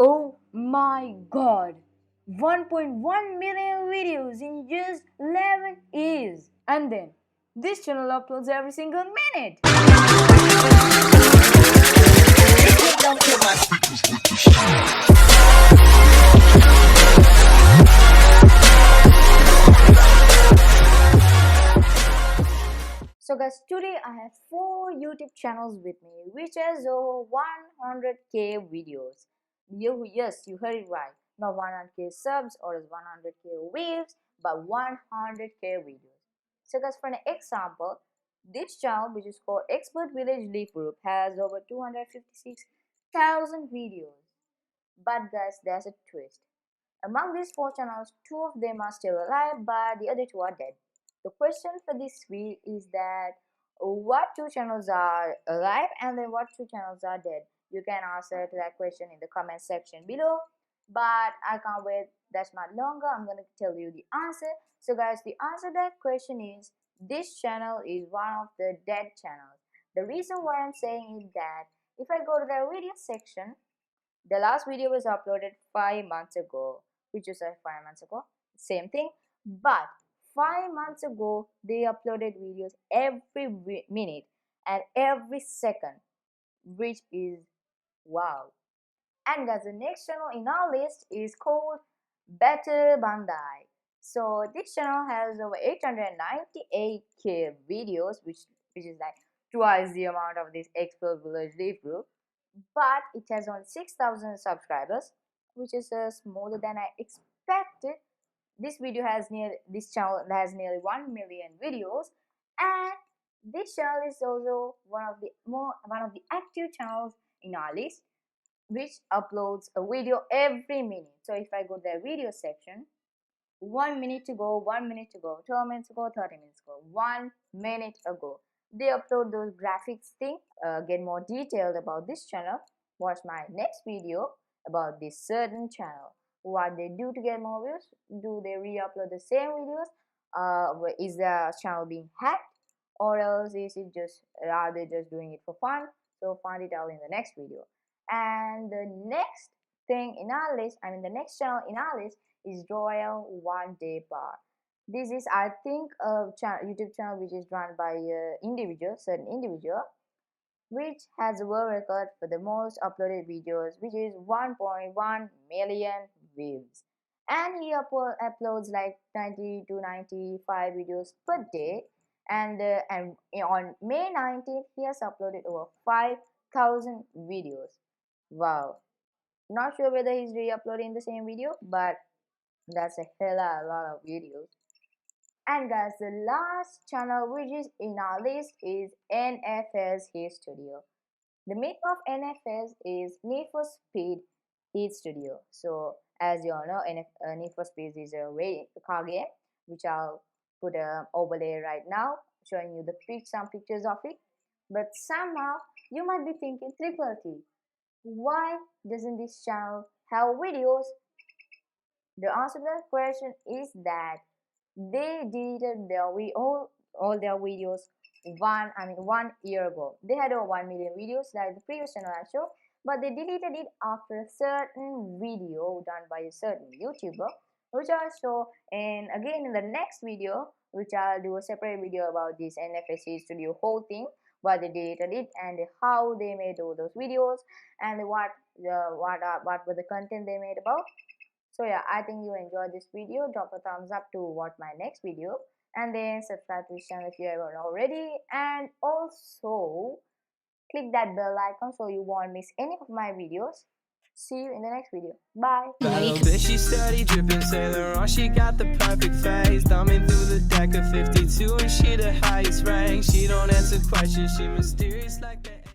Oh my god! 1.1 million videos in just 11 years. And then, this channel uploads every single minute. So guys, today I have 4 YouTube channels with me which has over 100k videos. Yes, you heard it right. Not 100k subs or 100k views, but 100k videos. So guys, for an example, this channel, which is called Expert Village Leaf Group, has over 256,000 videos. But guys, there's a twist. Among these 4 channels, 2 of them are still alive, but the other 2 are dead. The question for this week is that what 2 channels are alive and then what 2 channels are dead? You can answer to that question in the comment section below. But I can't wait that much longer. I'm going to tell you the answer. So guys, the answer to that question is this channel is one of the dead channels. The reason why I'm saying is that if I go to the video section, the last video was uploaded 5 months ago, which was 5 months ago, same thing. But 5 months ago, they uploaded videos every minute and every second, which is wow. And guys, the next channel in our list is called Better Bandai. So this channel has over 898k videos, which is like twice the amount of this Expert Village Leaf Group. But it has only 6,000 subscribers, which is smaller than I expected. This channel has nearly 1 million videos, and this channel is also one of the active channels in our list, which uploads a video every minute. So if I go to the video section, 1 minute ago, 1 minute ago, 12 minutes ago, 30 minutes ago, 1 minute ago, they upload those graphics thing. Get more detailed about this channel, watch my next video about this certain channel. What they do to get more views? Do they re-upload the same videos? Is the channel being hacked, or else are they just doing it for fun? So find it out in the next video. And the next thing in our list, the next channel in our list is Royal One Day Bar. This is, I think, a YouTube channel which is run by certain individual, which has a world record for the most uploaded videos, which is 1.1 million views. And he uploads like 90 to 95 videos per day. And on May 19th, he has uploaded over 5,000 videos. Wow. Not sure whether he's re-uploading the same video, but that's a lot of videos. And guys, the last channel which is in our list is NFS Heat Studio. The maker of NFS is Need for Speed Heat Studio. So as you all know, Need for Speed is a car game, which I'll put an overlay right now, showing you some pictures of it. But somehow you might be thinking, Triple T, why doesn't this channel have videos? The answer to that question is that they deleted all their videos 1 year ago. They had over 1 million videos like the previous channel I showed, but they deleted it after a certain video done by a certain YouTuber, which I'll show again in the next video, which I'll do a separate video about this NFS Heat Studio whole thing, why they deleted it and how they made all those videos and what were the content they made about. So yeah, I think you enjoyed this video. Drop a thumbs up to watch my next video, and then subscribe to this channel if you haven't already, and also click that bell icon so you won't miss any of my videos. See you in the next video. Bye. She steady dripping Sailor on. She got the perfect face, thumbing through the deck of 52, and she the highest rank. She don't answer questions. She mysterious like that.